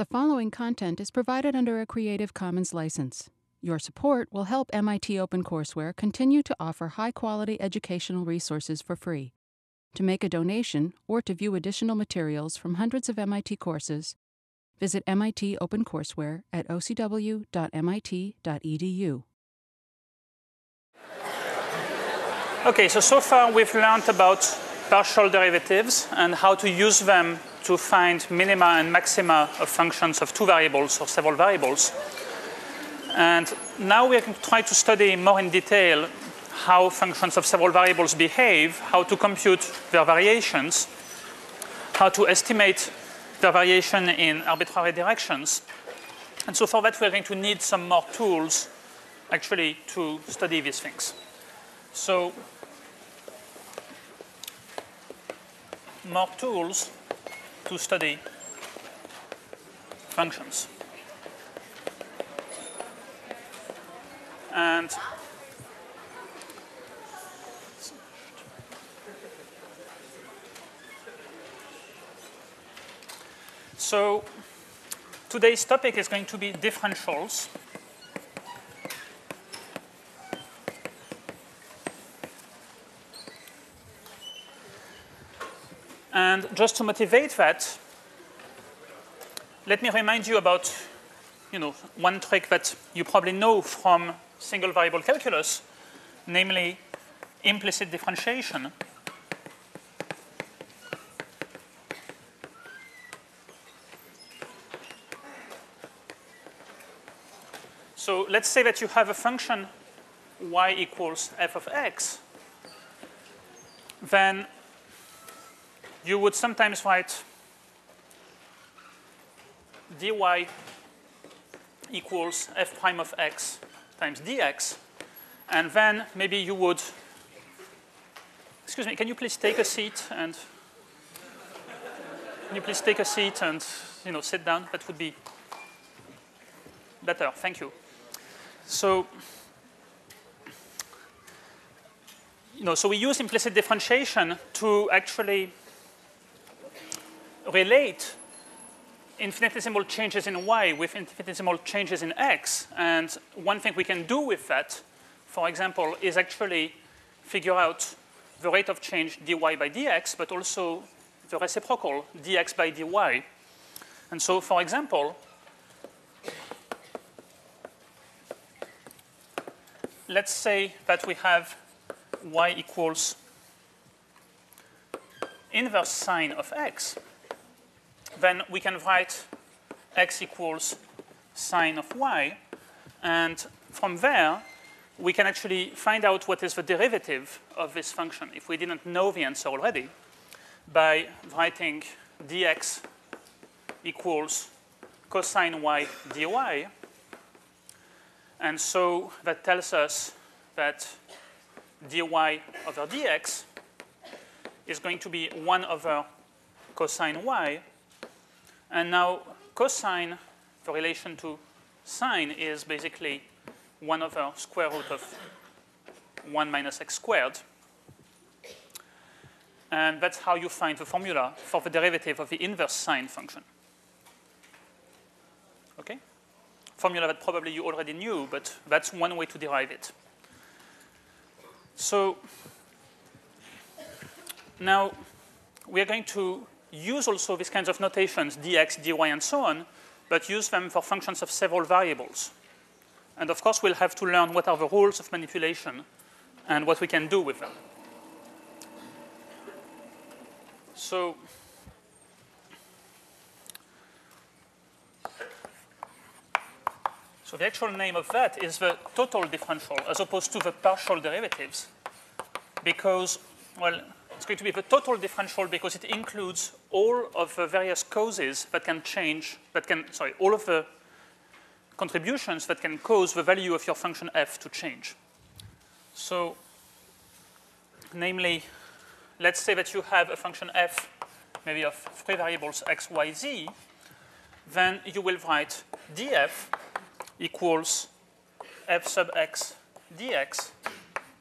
The following content is provided under a Creative Commons license. Your support will help MIT OpenCourseware continue to offer high-quality educational resources for free. To make a donation or to view additional materials from hundreds of MIT courses, visit MIT OpenCourseware at ocw.mit.edu. Okay, so far we've learned about partial derivatives and how to use them to find minima and maxima of functions of two variables or several variables. And now we're going to try to study more in detail how functions of several variables behave, how to compute their variations, how to estimate their variation in arbitrary directions. And so for that, we're going to need some more tools actually to study these things. So more tools to study functions. And so today's topic is going to be differentials. And just to motivate that, let me remind you about one trick that you probably know from single variable calculus, namely implicit differentiation. So let's say that you have a function y equals f of x, then you would sometimes write dy equals f prime of x times dx. And then maybe you would, excuse me, can you please take a seat and sit down? That would be better. Thank you. So, so we use implicit differentiation to actually relate infinitesimal changes in y with infinitesimal changes in x. And one thing we can do with that, for example, is actually figure out the rate of change dy by dx, but also the reciprocal dx by dy. And so, for example, let's say that we have y equals inverse sine of x. Then we can write x equals sine of y. And from there, we can actually find out what is the derivative of this function, if we didn't know the answer already, by writing dx equals cosine y dy. And so that tells us that dy over dx is going to be 1 over cosine y. And now cosine, the relation to sine, is basically 1 over square root of 1 minus x squared. And that's how you find the formula for the derivative of the inverse sine function. Okay? Formula that probably you already knew, but that's one way to derive it. So now we are going to use also these kinds of notations, dx, dy, and so on, but use them for functions of several variables. And of course, we'll have to learn what are the rules of manipulation and what we can do with them. So the actual name of that is the total differential as opposed to the partial derivatives, because, well, it's going to be the total differential because it includes all of the various causes that can change, all of the contributions that can cause the value of your function f to change. So, namely, let's say that you have a function f, maybe of 3 variables x, y, z, then you will write df equals f sub x dx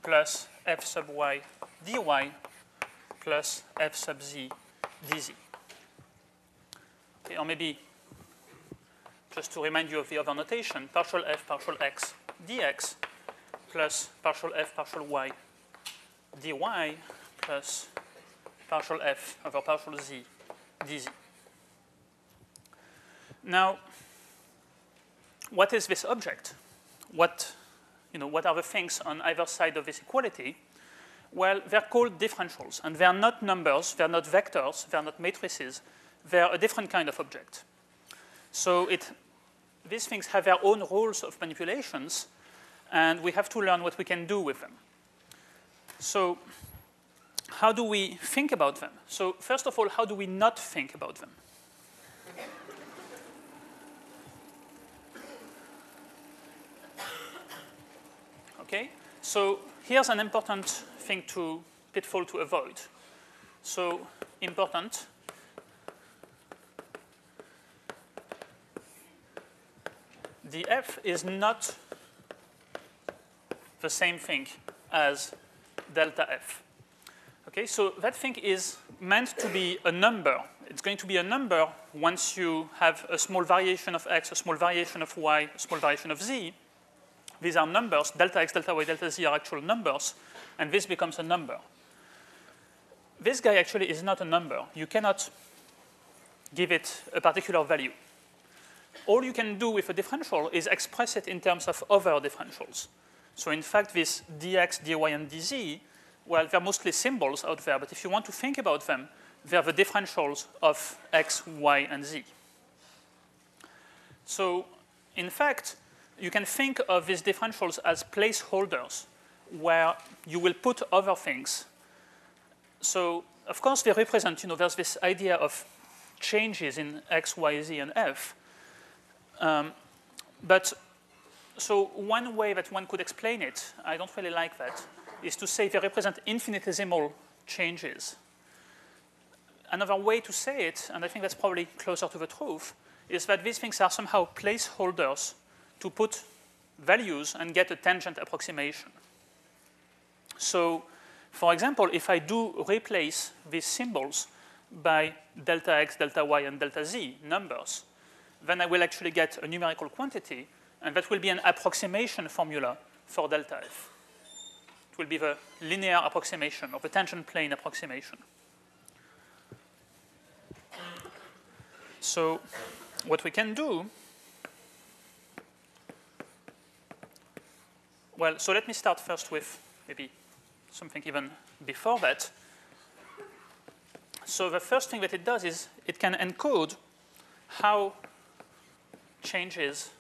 plus f sub y dy plus f sub z dz. Okay, or maybe just to remind you of the other notation, partial f partial x dx plus partial f partial y dy plus partial f over partial z dz. Now, what is this object? What are the things on either side of this equality? Well, they're called differentials, and they're not numbers, they're not vectors, they're not matrices, they're a different kind of object. So these things have their own rules of manipulations, and we have to learn what we can do with them. So how do we think about them? So first of all, how do we not think about them? Okay, so here's an important pitfall to avoid. So important. The f is not the same thing as delta f. Okay, so that thing is meant to be a number. It's going to be a number once you have a small variation of x, a small variation of y, a small variation of z. These are numbers. Delta x, delta y, delta z are actual numbers, and this becomes a number. This guy actually is not a number. You cannot give it a particular value. All you can do with a differential is express it in terms of other differentials. So in fact, this dx, dy, and dz, well, they're mostly symbols out there, but if you want to think about them, they're the differentials of x, y, and z. So in fact, you can think of these differentials as placeholders where you will put other things. So of course, they represent, there's this idea of changes in x, y, z, and f. But so one way that one could explain it, I don't really like that, is to say they represent infinitesimal changes. Another way to say it, and I think that's probably closer to the truth, is that these things are somehow placeholders to put values and get a tangent approximation. So, for example, if I do replace these symbols by delta x, delta y, and delta z numbers, then I will actually get a numerical quantity, and that will be an approximation formula for delta f. It will be the linear approximation, or the tangent plane approximation. So what we can do, well, so let me start first with maybe something even before that. So the first thing that it does is it can encode how changes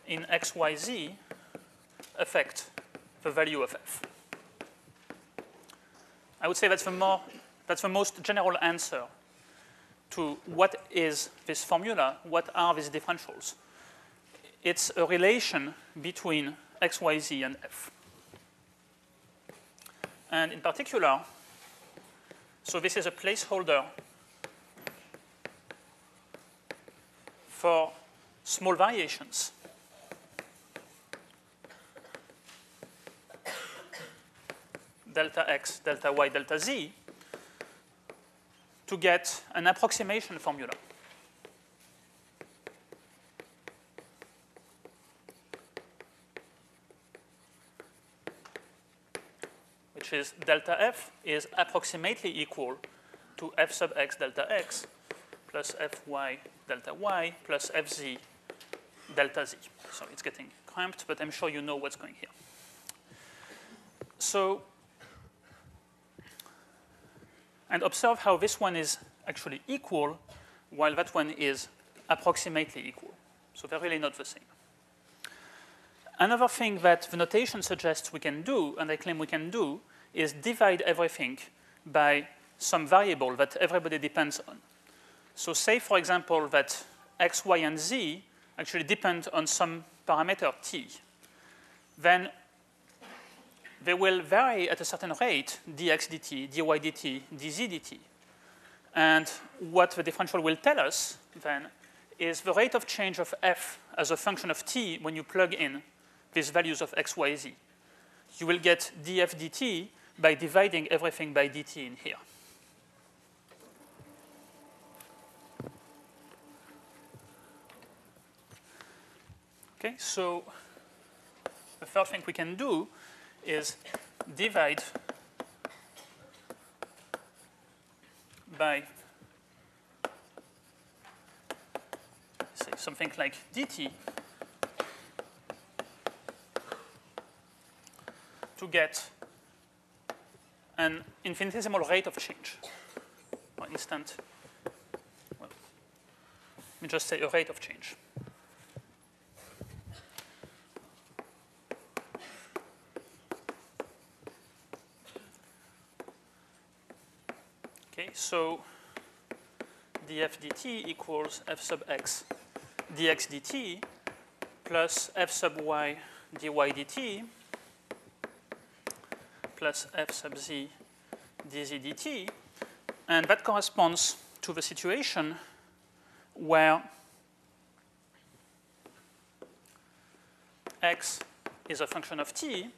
in x, y, z affect the value of f. I would say that's the most general answer to what is this formula, what are these differentials. It's a relation between x, y, z, and f. And in particular, so this is a placeholder for small variations. Delta x, delta y, delta z, to get an approximation formula. Which is delta f is approximately equal to f sub x delta x plus fy delta y plus fz delta z. So it's getting cramped, but I'm sure you know what's going here. So, and observe how this one is actually equal, while that one is approximately equal. So they're really not the same. Another thing that the notation suggests we can do, and I claim we can do, is divide everything by some variable that everybody depends on. So say, for example, that x, y, and z actually depend on some parameter t. Then they will vary at a certain rate, dx dt, dy dt, dz dt. And what the differential will tell us, then, is the rate of change of f as a function of t when you plug in these values of x, y, z. You will get df dt by dividing everything by dt in here. Okay, so the first thing we can do is divide by, say, something like dt to get an infinitesimal rate of change, or instant, well, let me just say a rate of change. Okay, so df dt equals f sub x dx dt plus f sub y dy dt plus f sub z dz dt. And that corresponds to the situation where x is a function of t,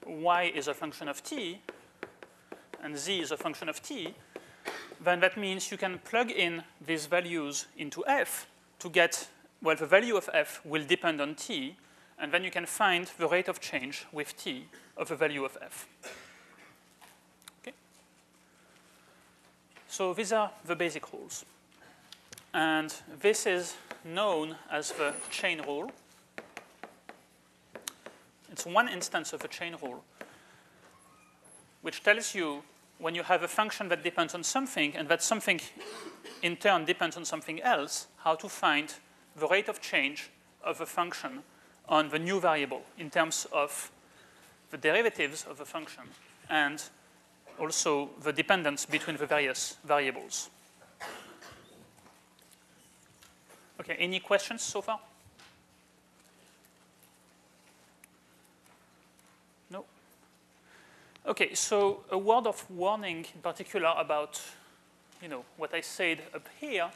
y is a function of t, and z is a function of t. Then that means you can plug in these values into f to get, well, the value of f will depend on t, and then you can find the rate of change with t of the value of f. Okay? So these are the basic rules. And this is known as the chain rule. It's one instance of the chain rule, which tells you when you have a function that depends on something and that something in turn depends on something else, how to find the rate of change of a function on the new variable in terms of the derivatives of the function and also the dependence between the various variables. Okay, any questions so far? No? Okay, so a word of warning in particular about, what I said up here.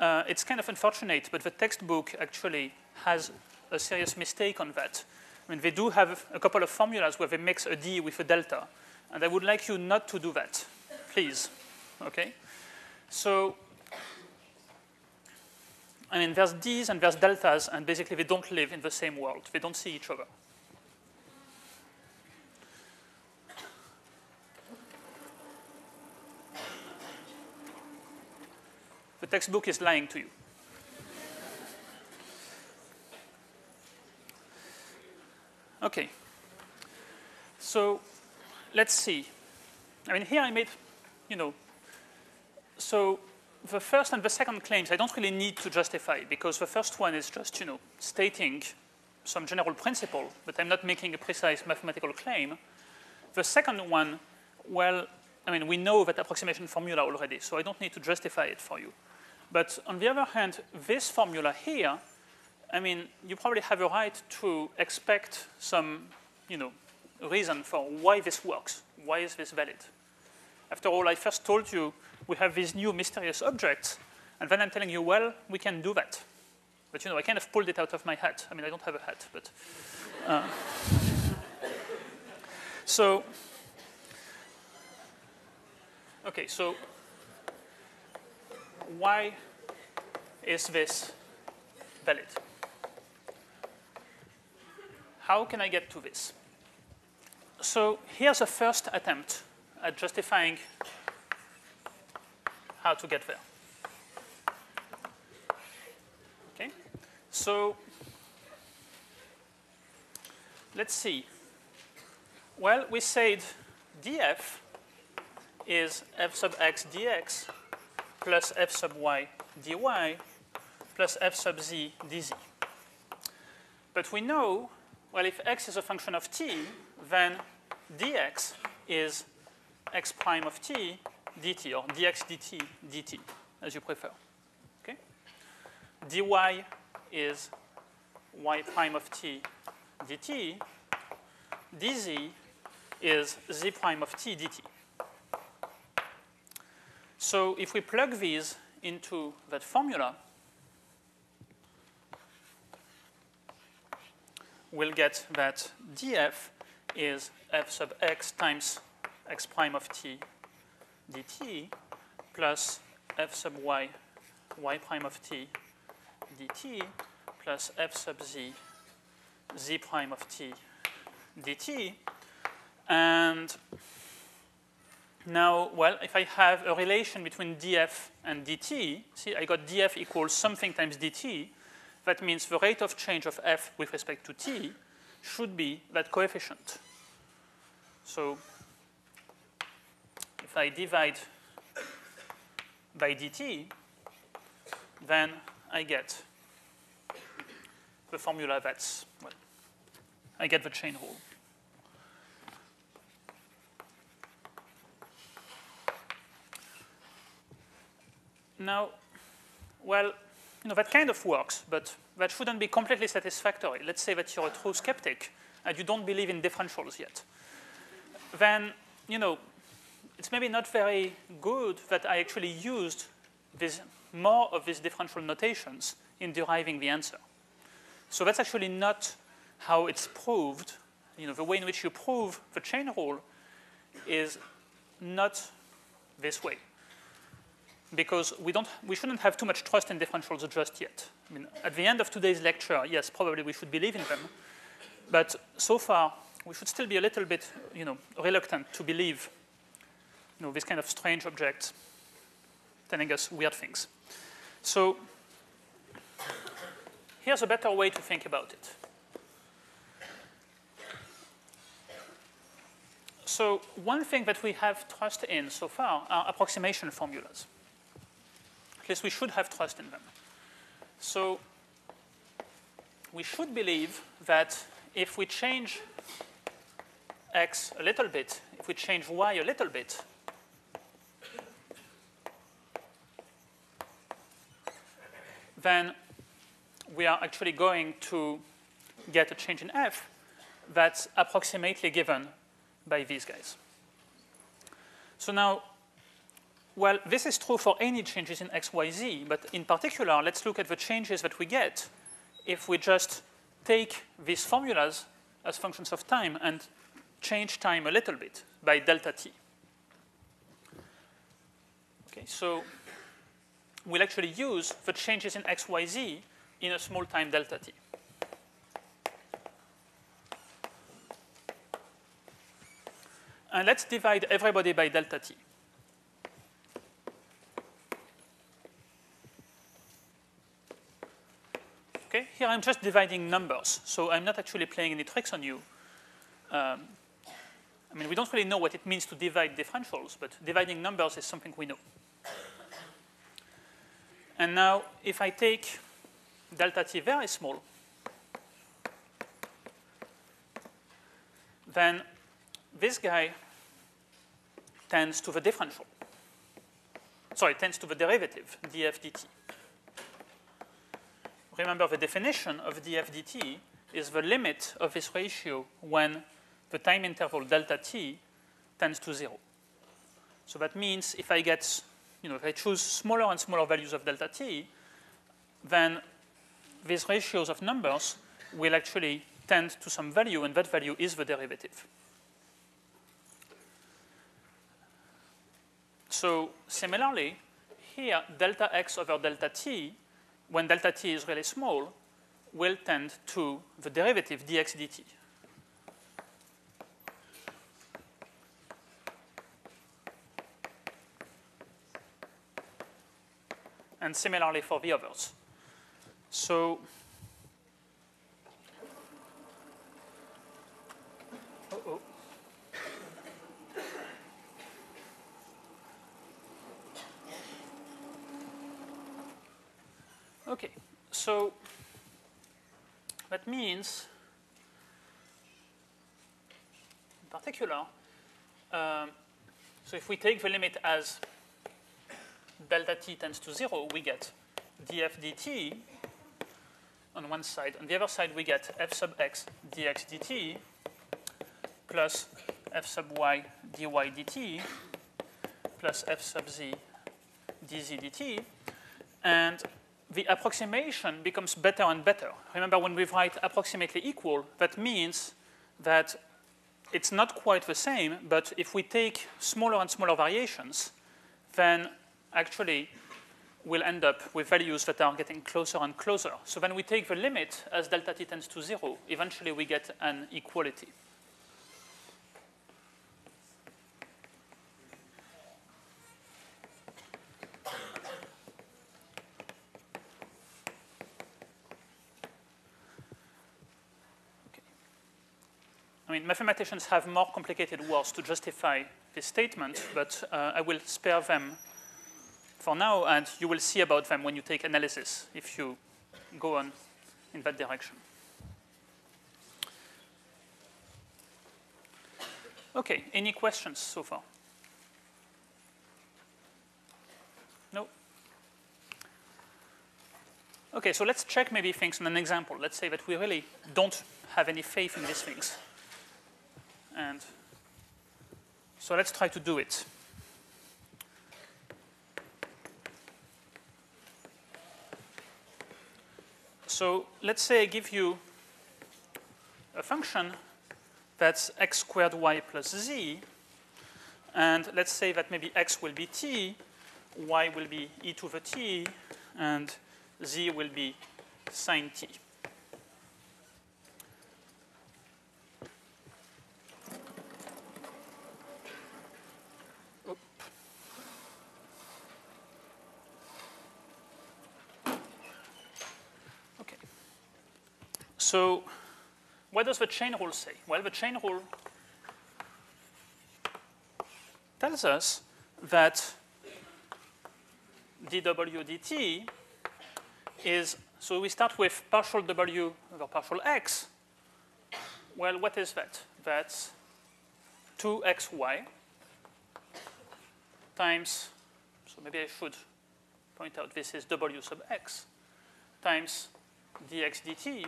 It's kind of unfortunate, but the textbook actually has a serious mistake on that. I mean, they do have a couple of formulas where they mix a d with a delta, and I would like you not to do that, please. Okay? So, I mean, there's d's and there's deltas, and basically they don't live in the same world. They don't see each other. The textbook is lying to you. Okay. So let's see. I mean, here I made, so the first and the second claims I don't really need to justify because the first one is just, stating some general principle, but I'm not making a precise mathematical claim. The second one, well, I mean, we know that approximation formula already, so I don't need to justify it for you. But on the other hand, this formula here, I mean, you probably have a right to expect some, reason for why this works. Why is this valid? After all, I first told you we have these new mysterious objects, and then I'm telling you, well, we can do that. But, I kind of pulled it out of my hat. I mean, I don't have a hat, but. So, okay, so why is this valid? How can I get to this? So here's a first attempt at justifying how to get there. Okay, so let's see. Well, we said df is f sub x dx plus f sub y dy plus f sub z dz. But we know, well, if x is a function of t, then dx is x prime of t dt, or dx dt dt, as you prefer. Okay? dy is y prime of t dt. dz is z prime of t dt. So if we plug these into that formula, we'll get that df is f sub x times x prime of t dt plus f sub y y prime of t dt plus f sub z, z prime of t dt. And now, well, if I have a relation between df and dt, see, I got df equals something times dt. That means the rate of change of f with respect to t should be that coefficient. So if I divide by dt, then I get the formula that's, well, I get the chain rule. Now, well, that kind of works, but that shouldn't be completely satisfactory. Let's say that you're a true skeptic and you don't believe in differentials yet. Then, it's maybe not very good that I actually used more of these differential notations in deriving the answer. So that's actually not how it's proved. The way in which you prove the chain rule is not this way. Because we shouldn't have too much trust in differentials just yet. I mean, at the end of today's lecture, yes, probably we should believe in them. But so far, we should still be a little bit, reluctant to believe, this kind of strange objects telling us weird things. So here's a better way to think about it. So one thing that we have trust in so far are approximation formulas. At least we should have trust in them. So we should believe that if we change x a little bit, if we change y a little bit, then we are actually going to get a change in f that's approximately given by these guys. So now, well, this is true for any changes in x, y, z, but in particular, let's look at the changes that we get if we just take these formulas as functions of time and change time a little bit by delta t. Okay, so we'll actually use the changes in x, y, z in a small time delta t. And let's divide everybody by delta t. Okay, here I'm just dividing numbers, so I'm not actually playing any tricks on you. I mean, we don't really know what it means to divide differentials, but dividing numbers is something we know. And now, if I take delta t very small, then this guy tends to the differential. Sorry, tends to the derivative, df dt. Remember, the definition of df dt is the limit of this ratio when the time interval delta t tends to 0. So that means if I get, if I choose smaller and smaller values of delta t, then these ratios of numbers will actually tend to some value, and that value is the derivative. So similarly, here, delta x over delta t, when delta t is really small, will tend to the derivative dx dt. And similarly for the others. So, okay, so that means, in particular, so if we take the limit as delta t tends to 0, we get df dt on one side. On the other side, we get f sub x dx dt plus f sub y dy dt plus f sub z dz dt. And the approximation becomes better and better. Remember, when we write approximately equal, that means that it's not quite the same, but if we take smaller and smaller variations, then actually we'll end up with values that are getting closer and closer. So when we take the limit as delta t tends to 0, eventually we get an equality. I mean, mathematicians have more complicated words to justify this statement, but I will spare them for now, and you will see about them when you take analysis if you go on in that direction. Okay, any questions so far? No? Okay, so let's check maybe things on an example. Let's say that we really don't have any faith in these things. And so let's try to do it. So let's say I give you a function that's x squared y plus z. And let's say that maybe x will be t, y will be e to the t, and z will be sine t. So what does the chain rule say? Well, the chain rule tells us that dw dt is, so we start with partial w over partial x. Well, what is that? That's 2xy times, so maybe I should point out this is w sub x, times dx dt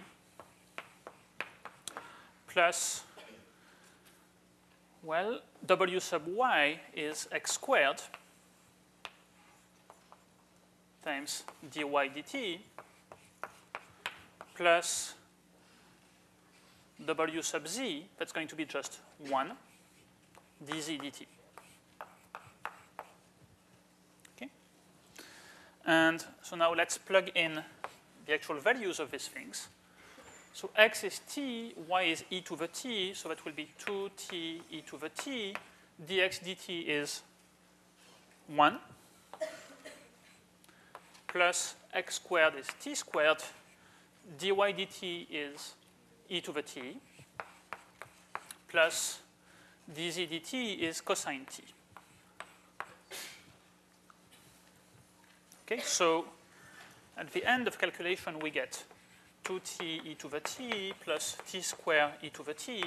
plus, well, w sub y is x squared times dy dt plus w sub z, that's going to be just 1 dz dt. Okay? And so now let's plug in the actual values of these things. So x is t, y is e to the t, so that will be 2t e to the t. dx dt is 1 plus x squared is t squared. dy dt is e to the t plus dz dt is cosine t. Okay, so at the end of calculation we get 2t e to the t plus t squared e to the t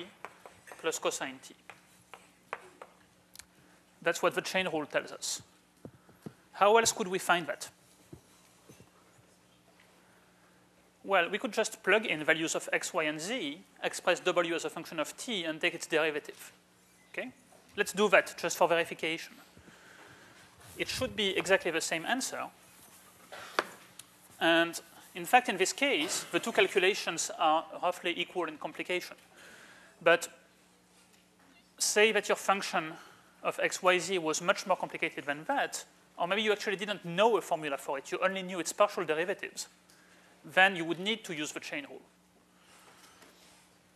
plus cosine t. That's what the chain rule tells us. How else could we find that? Well, we could just plug in values of x, y, and z, express w as a function of t, and take its derivative. Okay? Let's do that just for verification. It should be exactly the same answer. And in fact, in this case, the two calculations are roughly equal in complication. But say that your function of x, y, z was much more complicated than that, or maybe you actually didn't know a formula for it, you only knew its partial derivatives, then you would need to use the chain rule.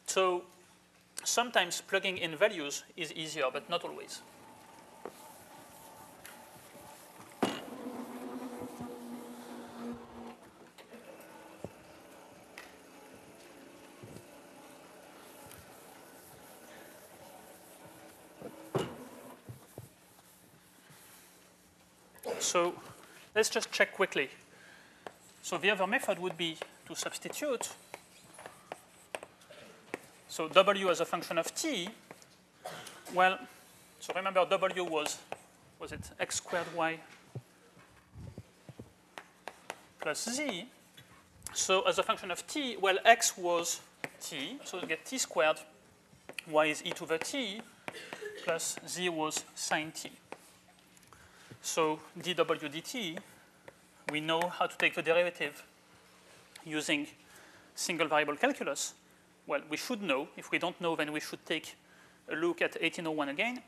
So sometimes plugging in values is easier, but not always. So let's just check quickly. So the other method would be to substitute. So w as a function of t. Well, so remember w was it x squared y plus z. So as a function of t, well, x was t. So you get t squared, y is e to the t, plus z was sine t. So dw dt, we know how to take the derivative using single variable calculus. Well, we should know. If we don't know, then we should take a look at 1801 again.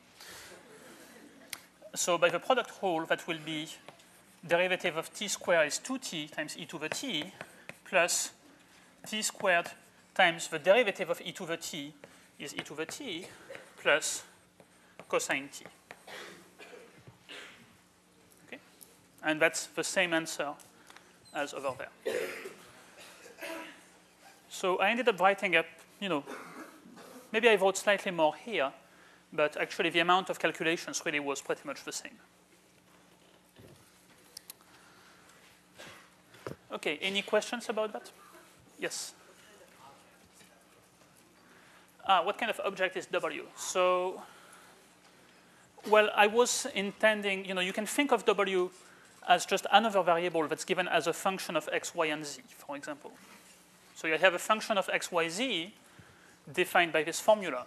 So by the product rule, that will be derivative of t squared is 2t times e to the t plus t squared times the derivative of e to the t is e to the t plus cosine t. Okay? And that's the same answer as over there. So I ended up writing up, maybe I wrote slightly more here, but actually the amount of calculations really was pretty much the same. Okay, any questions about that? Yes? What kind of object is W? So, well, I was intending, you can think of W as just another variable that's given as a function of x, y, and z, for example. So you have a function of x, y, z defined by this formula.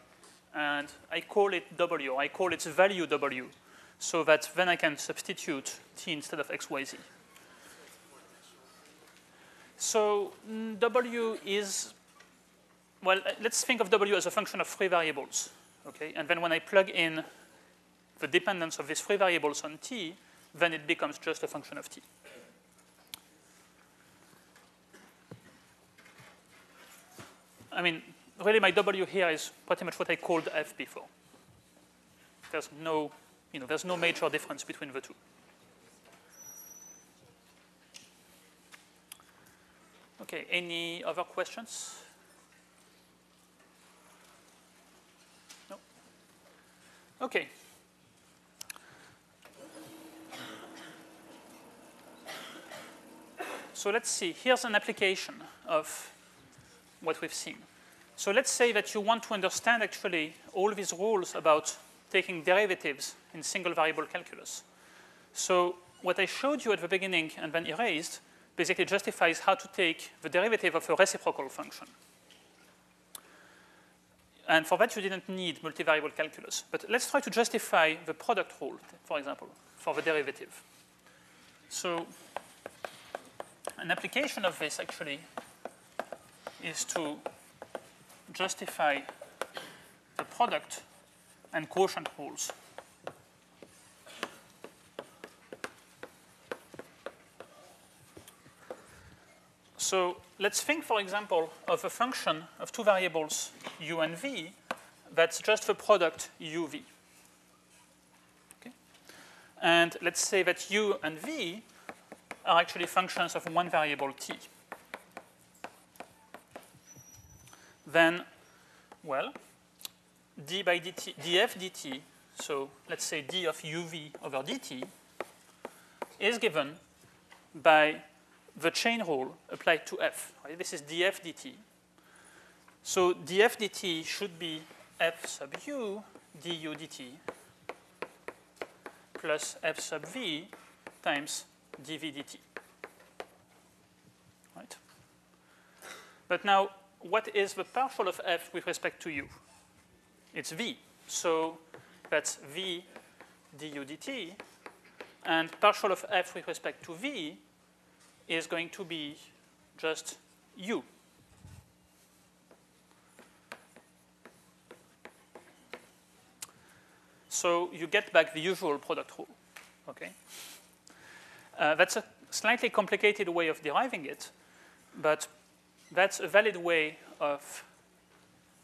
And I call it W, I call its value W, so that then I can substitute t instead of x, y, z. So W is, well, let's think of W as a function of three variables, okay? And then when I plug in the dependence of these three variables on t, then it becomes just a function of t. I mean, really my W here is pretty much what I called f before. There's no major difference between the two. Okay, any other questions? No? Okay. So let's see. Here's an application of what we've seen. So let's say that you want to understand actually all these rules about taking derivatives in single variable calculus. So what I showed you at the beginning and then erased basically justifies how to take the derivative of a reciprocal function. And for that, you didn't need multivariable calculus. But let's try to justify the product rule, for example, for the derivative. So an application of this, actually, is to justify the product and quotient rules. So let's think, for example, of a function of two variables, u and v, that's just the product uv. Okay? And let's say that u and v are actually functions of one variable t. Then, well, d by dt, df dt, so let's say d of uv over dt, is given by the chain rule applied to f. Right? This is df dt. So df dt should be f sub u du dt plus f sub v times dv dt. Right? But now, what is the partial of f with respect to u? It's v. So that's v du dt. And partial of f with respect to v is going to be just u. So you get back the usual product rule. Okay? That's a slightly complicated way of deriving it, but that's a valid way of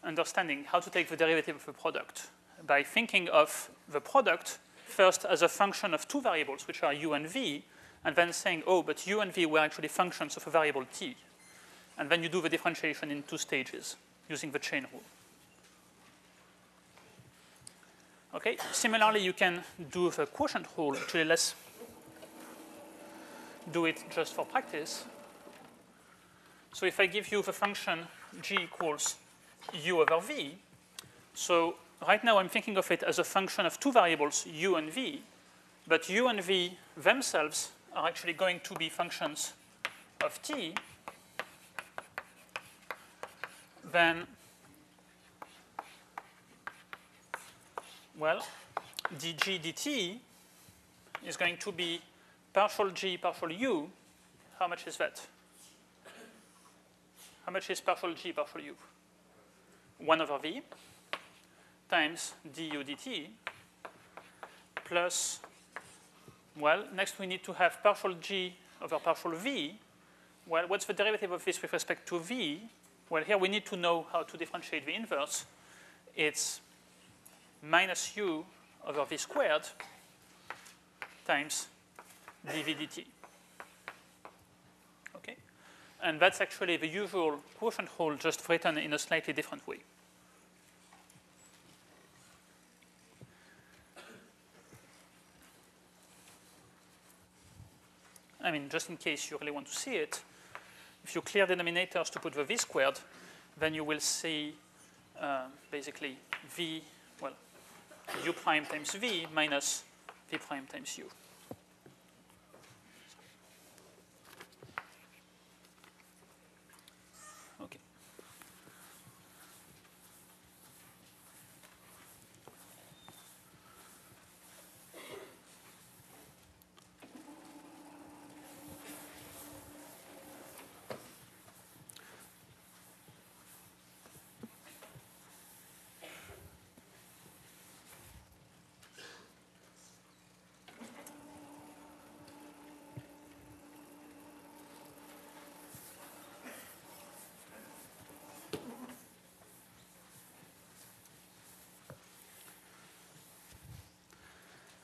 understanding how to take the derivative of a product by thinking of the product first as a function of two variables, which are u and v, and then saying, oh, but u and v were actually functions of a variable t. And then you do the differentiation in two stages using the chain rule. Okay, similarly, you can do the quotient rule. Actually, let's do it just for practice. So if I give you the function g equals u over v, so right now I'm thinking of it as a function of two variables, u and v, but u and v themselves are actually going to be functions of t, then, well, dg dt is going to be partial g partial u. How much is that? How much is partial g partial u? 1 over v times du dt plus Well, next we need to have partial g over partial v. Well, what's the derivative of this with respect to v? Well, here we need to know how to differentiate the inverse. It's minus u over v squared times dv dt. Okay? And that's actually the usual quotient rule, just written in a slightly different way. I mean, just in case you really want to see it, if you clear denominators to put the v squared, then you will see basically v, well, u prime times v minus v prime times u. Okay.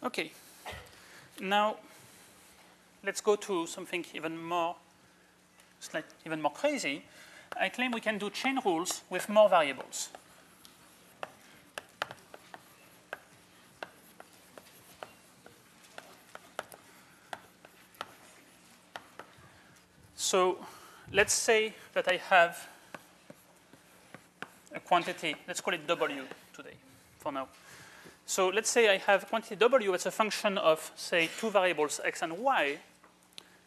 Okay. Now, let's go to something even more crazy. I claim we can do chain rules with more variables. So let's say that I have a quantity, let's call it w today for now. So let's say I have quantity w as a function of, say, two variables x and y.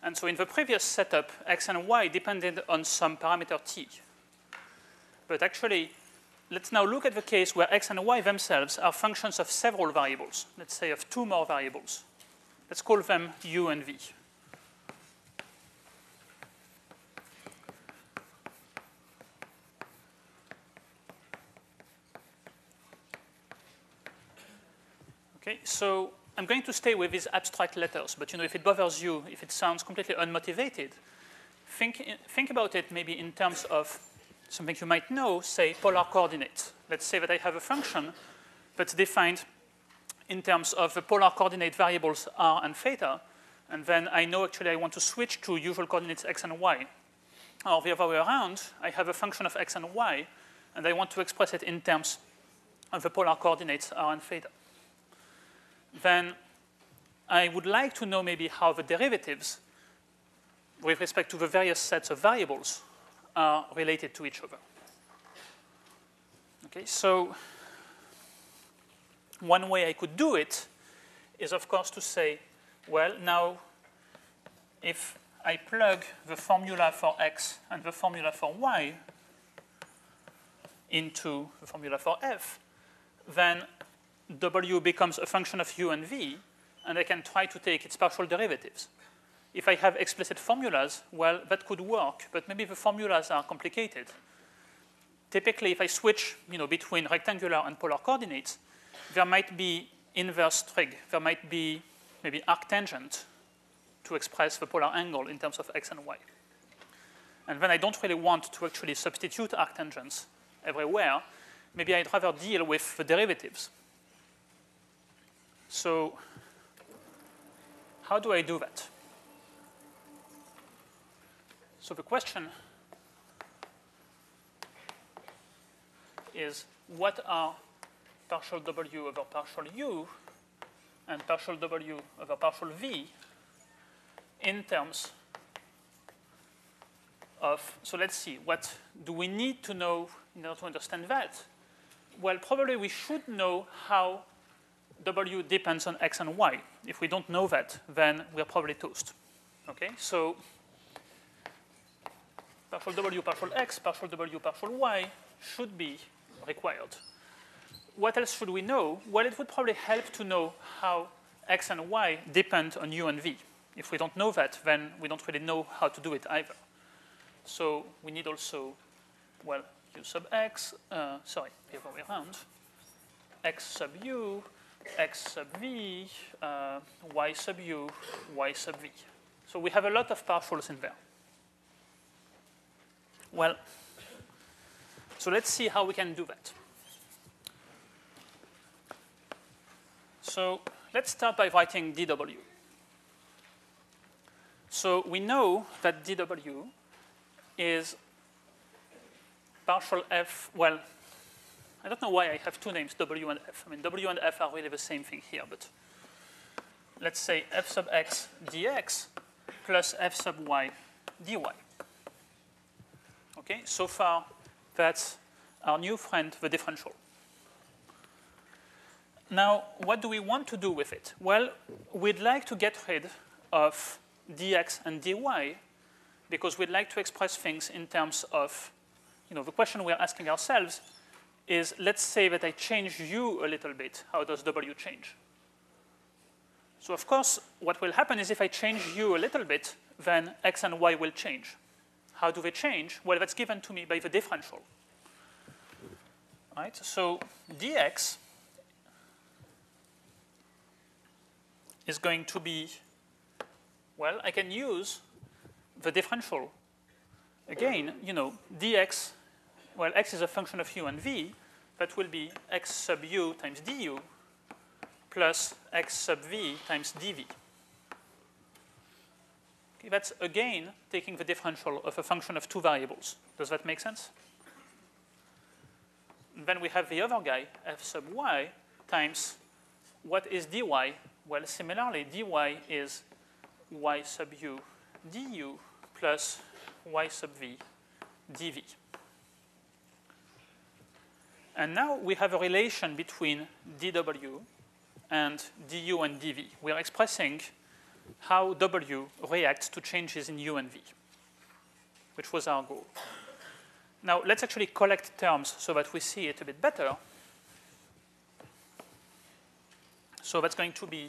And so in the previous setup, x and y depended on some parameter t. But actually, let's now look at the case where x and y themselves are functions of several variables. Let's say of two more variables. Let's call them u and v. Okay, so I'm going to stay with these abstract letters, but if it bothers you, if it sounds completely unmotivated, think about it maybe in terms of something you might know, say polar coordinates. Let's say that I have a function that's defined in terms of the polar coordinate variables r and theta, and then I know actually I want to switch to usual coordinates x and y. Or the other way around, I have a function of x and y, and I want to express it in terms of the polar coordinates r and theta. Then I would like to know maybe how the derivatives with respect to the various sets of variables are related to each other. Okay, so one way I could do it is, of course, to say, well, now if I plug the formula for x and the formula for y into the formula for f, then w becomes a function of u and v, and I can try to take its partial derivatives. If I have explicit formulas, well, that could work, but maybe the formulas are complicated. Typically, if I switch between rectangular and polar coordinates, there might be inverse trig. There might be maybe arctangent to express the polar angle in terms of x and y. And then I don't really want to actually substitute arctangents everywhere. Maybe I'd rather deal with the derivatives. So how do I do that? So the question is, what are partial w over partial u and partial w over partial v in terms of, so let's see, what do we need to know in order to understand that? Well, probably we should know how w depends on x and y. If we don't know that, then we're probably toast. Okay, so partial w, partial x, partial w, partial y should be required. What else should we know? Well, it would probably help to know how x and y depend on u and v. If we don't know that, then we don't really know how to do it either. So we need also, well, u sub x, sorry, the other way around, x sub u x sub v, y sub u, y sub v. So we have a lot of partials in there. Well, so let's see how we can do that. So let's start by writing dw. So we know that dw is partial f. Well, I don't know why I have two names, w and f. I mean, w and f are really the same thing here, but let's say f sub x dx plus f sub y dy. Okay, so far that's our new friend, the differential. Now, what do we want to do with it? Well, we'd like to get rid of dx and dy because we'd like to express things in terms of, the question we're asking ourselves is, let's say that I change u a little bit. How does w change? So, of course, what will happen is if I change u a little bit, then x and y will change. How do they change? Well, that's given to me by the differential. Right? So dx is going to be, well, I can use the differential. Again, dx, well, x is a function of u and v. That will be x sub u times du plus x sub v times dv. Okay, that's, again, taking the differential of a function of two variables. Does that make sense? And then we have the other guy, f sub y, times what is dy? Well, similarly, dy is y sub u du plus y sub v dv. And now we have a relation between dw and du and dv. We are expressing how w reacts to changes in u and v, which was our goal. Now, let's actually collect terms so that we see it a bit better. So that's going to be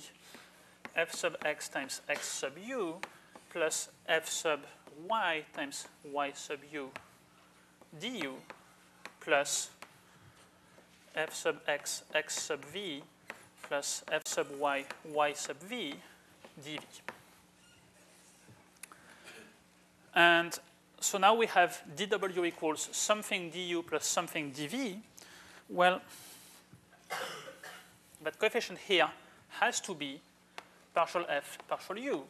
f sub x times x sub u plus f sub y times y sub u du plus f sub x x sub v plus f sub y y sub v dv. And so now we have dw equals something du plus something dv. Well, that coefficient here has to be partial f, partial u.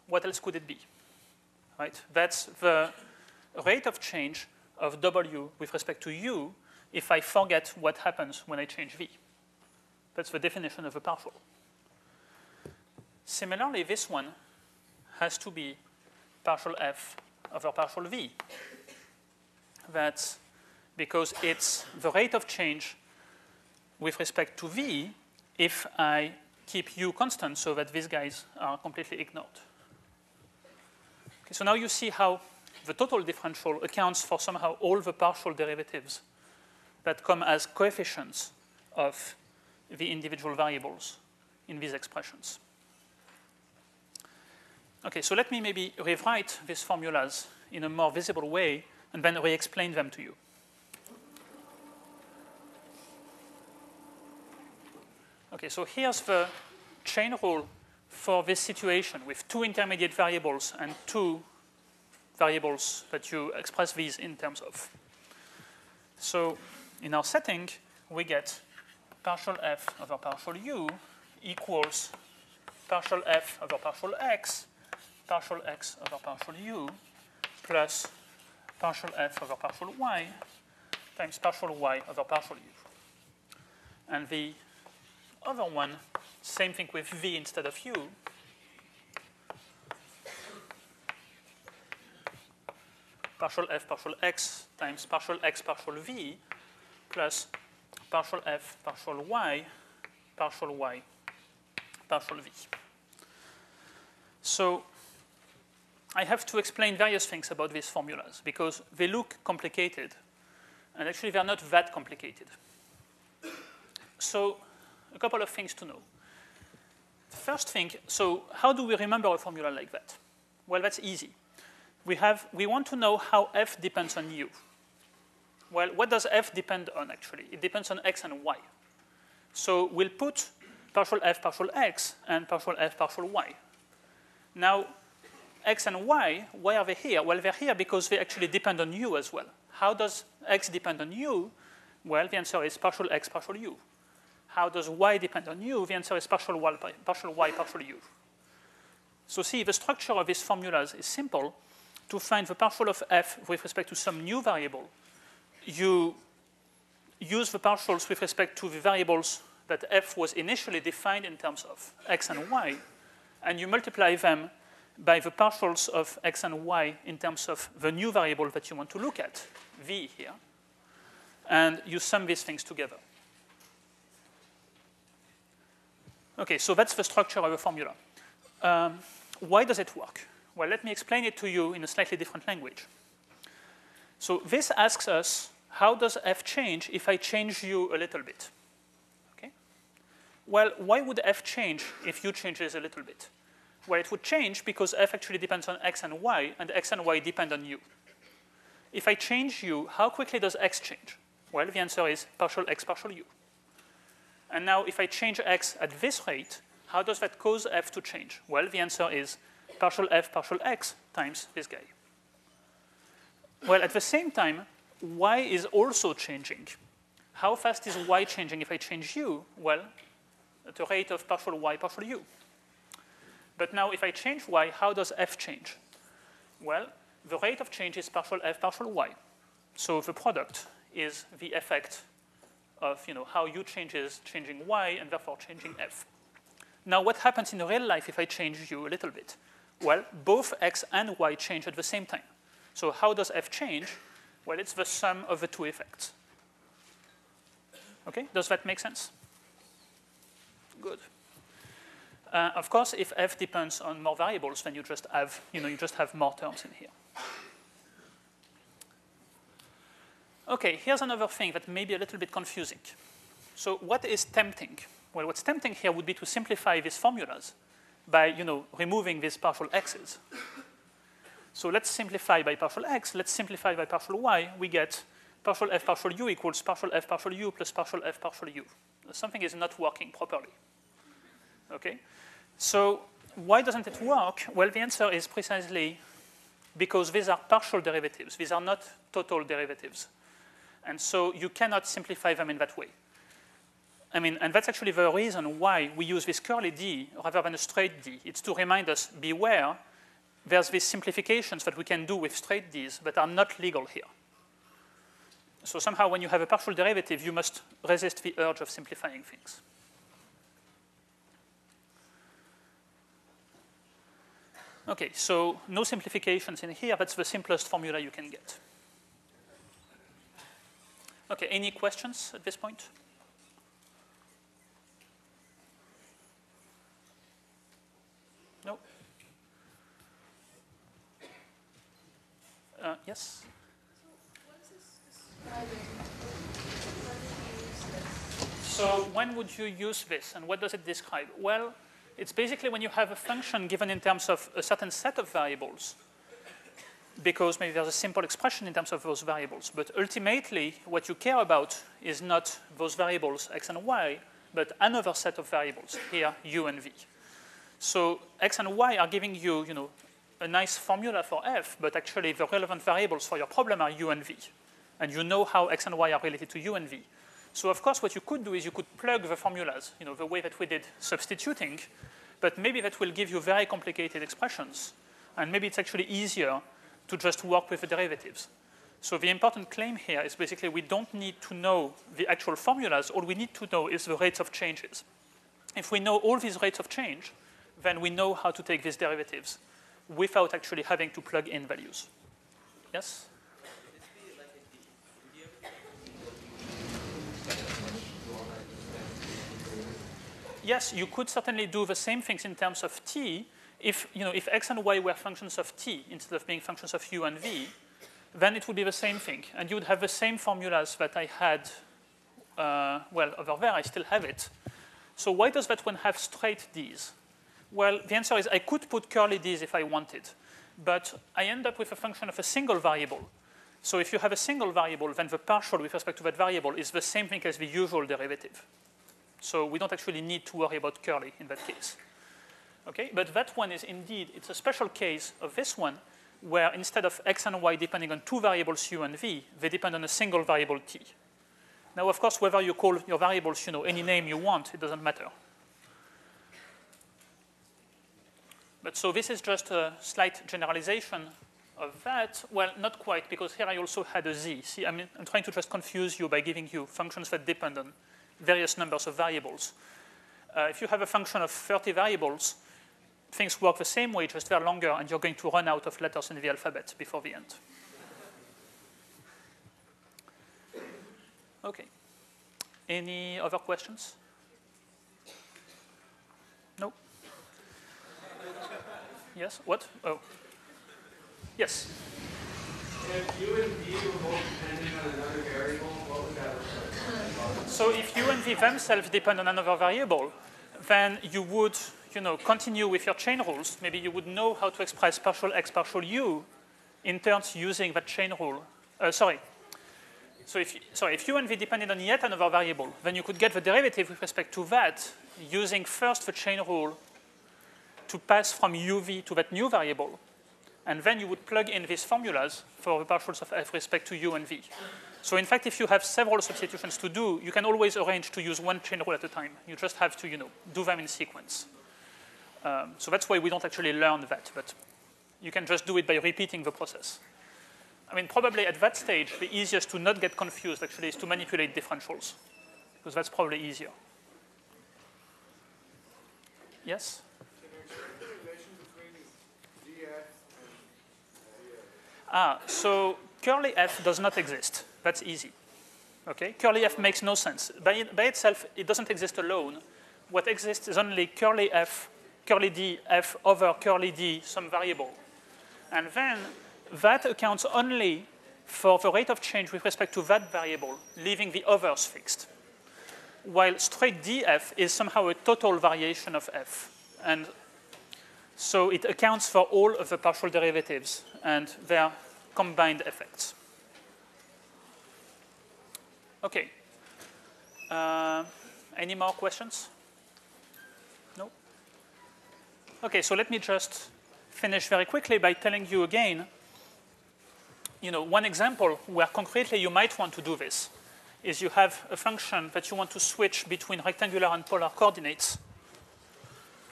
What else could it be? Right? That's the rate of change of w with respect to u if I forget what happens when I change v. That's the definition of a partial. Similarly, this one has to be partial f over partial v. That's because it's the rate of change with respect to v if I keep u constant so that these guys are completely ignored. Okay, so now you see how the total differential accounts for somehow all the partial derivatives that come as coefficients of the individual variables in these expressions. Okay, so let me maybe rewrite these formulas in a more visible way and then re-explain them to you. Okay, so here's the chain rule for this situation with two intermediate variables and two variables that you express these in terms of. So in our setting, we get partial f over partial u equals partial f over partial x over partial u plus partial f over partial y times partial y over partial u. And the other one, same thing with v instead of u. Partial f partial x times partial x partial v plus partial f partial y partial v. So I have to explain various things about these formulas because they look complicated, and actually they're not that complicated. So a couple of things to know. First thing, so how do we remember a formula like that? Well, that's easy. We want to know how f depends on u. Well, what does f depend on, actually? It depends on x and y. So we'll put partial f partial x and partial f partial y. Now, x and y, why are they here? Well, they're here because they actually depend on u as well. How does x depend on u? Well, the answer is partial x partial u. How does y depend on u? The answer is partial y partial u. So see, the structure of these formulas is simple. To find the partial of f with respect to some new variable, you use the partials with respect to the variables that f was initially defined in terms of x and y, and you multiply them by the partials of x and y in terms of the new variable that you want to look at, v here, and you sum these things together. Okay, so that's the structure of a formula. Why does it work? Well, let me explain it to you in a slightly different language. So this asks us, how does f change if I change u a little bit? Okay. Well, why would f change if u changes a little bit? Well, it would change because f actually depends on x and y depend on u. If I change u, how quickly does x change? Well, the answer is partial x partial u. And now, if I change x at this rate, how does that cause f to change? Well, the answer is partial f partial x times this guy. Well, at the same time, y is also changing. How fast is y changing if I change u? Well, at a rate of partial y partial u. But now, if I change y, how does f change? Well, the rate of change is partial f partial y. So the product is the effect of how u changes changing y and therefore changing f. Now, what happens in real life if I change u a little bit? Well, both x and y change at the same time. So how does f change? Well, it's the sum of the two effects. Okay, does that make sense? Good. Of course, if f depends on more variables, then you just have more terms in here. Okay, here's another thing that may be a little bit confusing. So what is tempting? Well, what's tempting here would be to simplify these formulas by removing these partial x's. So let's simplify by partial x. Let's simplify by partial y. We get partial f partial u equals partial f partial u plus partial f partial u. Something is not working properly. Okay? So why doesn't it work? Well, the answer is precisely because these are partial derivatives. These are not total derivatives. And so you cannot simplify them in that way. I mean, and that's actually the reason why we use this curly d rather than a straight d. It's to remind us, beware, there's these simplifications that we can do with straight d's that are not legal here. So somehow when you have a partial derivative, you must resist the urge of simplifying things. Okay, so no simplifications in here. That's the simplest formula you can get. Okay, any questions at this point? No? Yes? So when would you use this, and what does it describe? Well, it's basically when you have a function given in terms of a certain set of variables, because maybe there's a simple expression in terms of those variables. But ultimately, what you care about is not those variables, x and y, but another set of variables, here, u and v. So x and y are giving you, a nice formula for f, but actually the relevant variables for your problem are u and v. And you know how x and y are related to u and v. So of course, what you could do is you could plug the formulas, the way that we did substituting, but maybe that will give you very complicated expressions. And maybe it's actually easier to just work with the derivatives. So the important claim here is basically we don't need to know the actual formulas. All we need to know is the rates of changes. If we know all these rates of change, then we know how to take these derivatives without actually having to plug in values. Yes? Yes, you could certainly do the same things in terms of t. If x and y were functions of t instead of being functions of u and v, then it would be the same thing. And you would have the same formulas that I had, over there. I still have it. So why does that one have straight d's? Well, the answer is I could put curly d's if I wanted. But I end up with a function of a single variable. So if you have a single variable, then the partial with respect to that variable is the same thing as the usual derivative. So we don't actually need to worry about curly in that case. Okay, but that one is indeed, it's a special case of this one, where instead of x and y depending on two variables u and v, they depend on a single variable t. Now, of course, whether you call your variables, any name you want, it doesn't matter. But so this is just a slight generalization of that. Well, not quite, because here I also had a z. See, I'm trying to just confuse you by giving you functions that depend on various numbers of variables. If you have a function of 30 variables, things work the same way, just they're longer, and you're going to run out of letters in the alphabet before the end. Okay. Any other questions? No? Yes? What? Oh. Yes? If u and v were both depending on another variable, what would that look like? So if u and v themselves depend on another variable, then you would continue with your chain rules. Maybe you would know how to express partial x, partial u in terms using that chain rule. So if u and v depended on yet another variable, then you could get the derivative with respect to that using first the chain rule to pass from uv to that new variable. And then you would plug in these formulas for the partials of f with respect to u and v. So in fact, if you have several substitutions to do, you can always arrange to use one chain rule at a time. You just have to do them in sequence. So that's why we don't actually learn that, but you can just do it by repeating the process. I mean, probably at that stage, the easiest to not get confused actually is to manipulate differentials, because that's probably easier. Yes? Can you explain the relation between df and so curly f does not exist. That's easy. Okay? Curly f makes no sense. By itself, it doesn't exist alone. What exists is only curly d f over curly d, some variable. And then that accounts only for the rate of change with respect to that variable, leaving the others fixed. While straight df is somehow a total variation of f. And so it accounts for all of the partial derivatives and their combined effects. Okay. Any more questions? No? Okay, so let me just finish very quickly by telling you again, one example where concretely you might want to do this is you have a function that you want to switch between rectangular and polar coordinates.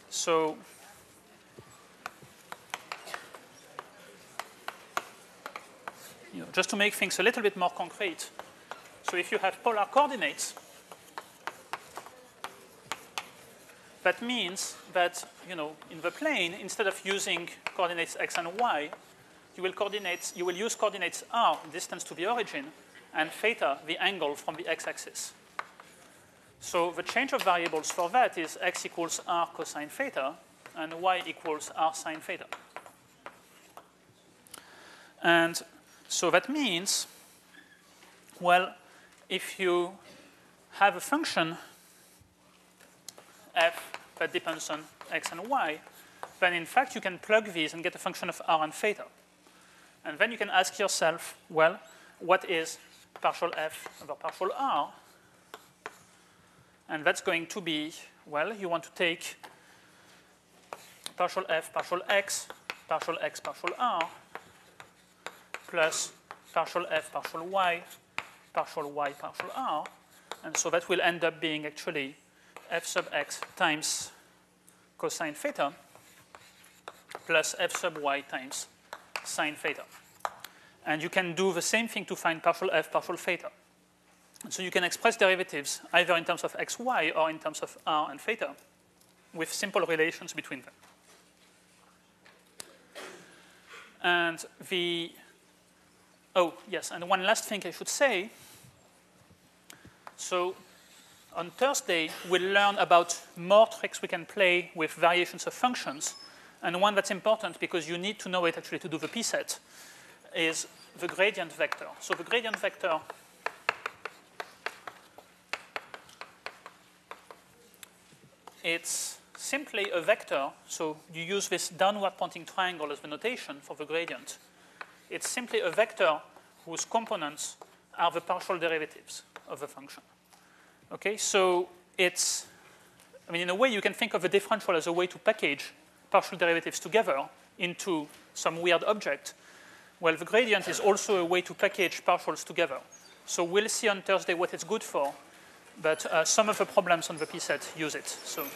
So just to make things a little bit more concrete, so if you have polar coordinates, that means that in the plane, instead of using coordinates x and y, you will use coordinates r, distance to the origin, and theta, the angle from the x-axis. So the change of variables for that is x equals r cosine theta, and y equals r sine theta. And so that means, well, if you have a function f that depends on x and y, then in fact you can plug these and get a function of r and theta. And then you can ask yourself, well, what is partial f over partial r? And that's going to be, well, you want to take partial f, partial x, partial r, plus partial f, partial y, partial r. And so that will end up being actually f sub x times cosine theta plus f sub y times sine theta. And you can do the same thing to find partial f, partial theta. And so you can express derivatives either in terms of x, y, or in terms of r and theta with simple relations between them. And and one last thing I should say. So on Thursday, we'll learn about more tricks we can play with variations of functions. And one that's important, because you need to know it actually to do the p-set, is the gradient vector. So the gradient vector it's simply a vector. So you use this downward pointing triangle as the notation for the gradient. It's simply a vector whose components are the partial derivatives of the function. Okay, so it's, I mean, in a way, you can think of a differential as a way to package partial derivatives together into some weird object. Well, the gradient is also a way to package partials together. So we'll see on Thursday what it's good for, but some of the problems on the P set use it. So